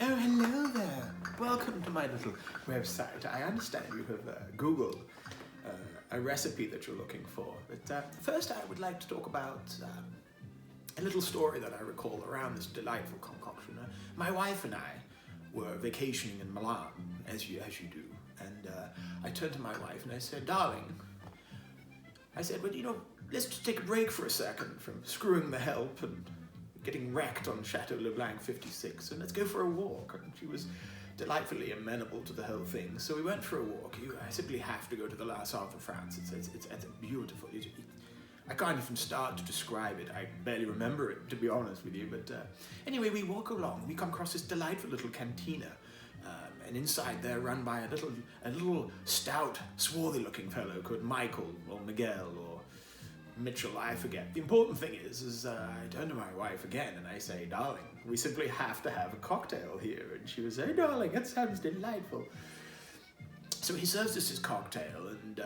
Oh, hello there. Welcome to my little website. I understand you have Googled a recipe that you're looking for. But first, I would like to talk about a little story that I recall around this delightful concoction. My wife and I were vacationing in Milan, as you do. And I turned to my wife and I said, "Darling," I said, "well, let's just take a break for a second from screwing the help and getting wrecked on Chateau Leblanc 56, and let's go for a walk." And she was delightfully amenable to the whole thing. So we went for a walk. I simply have to go to the La South of France. It's beautiful. I can't even start to describe it. I barely remember it, to be honest with you. But anyway, we walk along. We come across this delightful little cantina. And inside there, run by a little stout, swarthy-looking fellow called Michael or Miguel or Mitchell, I forget. The important thing is I turn to my wife again and I say, "Darling, we simply have to have a cocktail here." And she was saying, "Darling, that sounds delightful." So he serves us his cocktail, and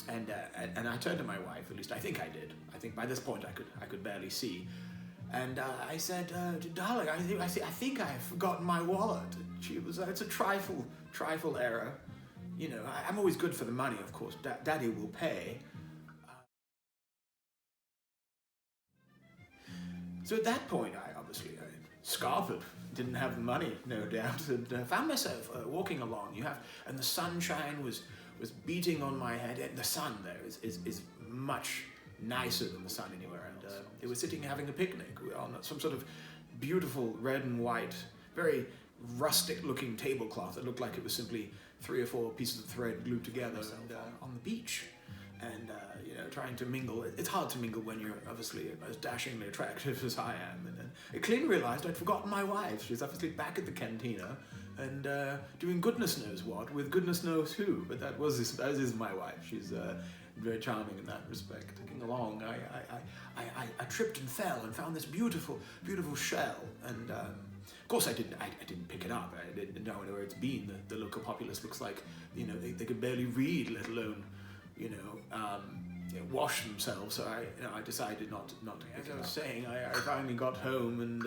I turned to my wife. At least I think I did. I think by this point I could barely see. And I said, "Darling, I think I've forgotten my wallet." And she was, "It's a trifle error. I'm always good for the money, of course. Daddy will pay." So at that point, I scarpered, didn't have the money, no doubt, and found myself walking along. And the sunshine was beating on my head. And the sun there is much nicer than the sun anywhere. And they were sitting having a picnic on some sort of beautiful red and white, very rustic-looking tablecloth that looked like it was simply 3 or 4 pieces of thread glued together on the beach. And trying to mingle. It's hard to mingle when you're obviously as dashingly attractive as I am. And I clearly realized I'd forgotten my wife. She's obviously back at the cantina and doing goodness knows what with goodness knows who. But that is my wife. She's very charming in that respect. Taking along, I tripped and fell and found this beautiful shell. And of course, I didn't pick it up. I didn't know where it's been. The local populace looks like they could barely read, let alone wash themselves. So I decided not to. As I was saying, I finally got home and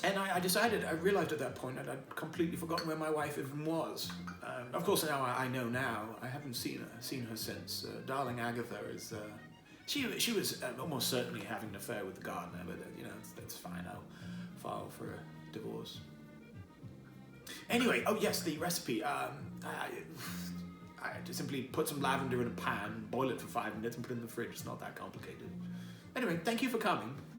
I realized at that point that I'd completely forgotten where my wife even was. Of course, now I know now. I haven't seen her since. Darling Agatha is. She was almost certainly having an affair with the gardener, but that's fine. I'll file for a divorce. Anyway, oh yes, the recipe. I just simply put some lavender in a pan, boil it for 5 minutes, and put it in the fridge. It's not that complicated. Anyway, thank you for coming.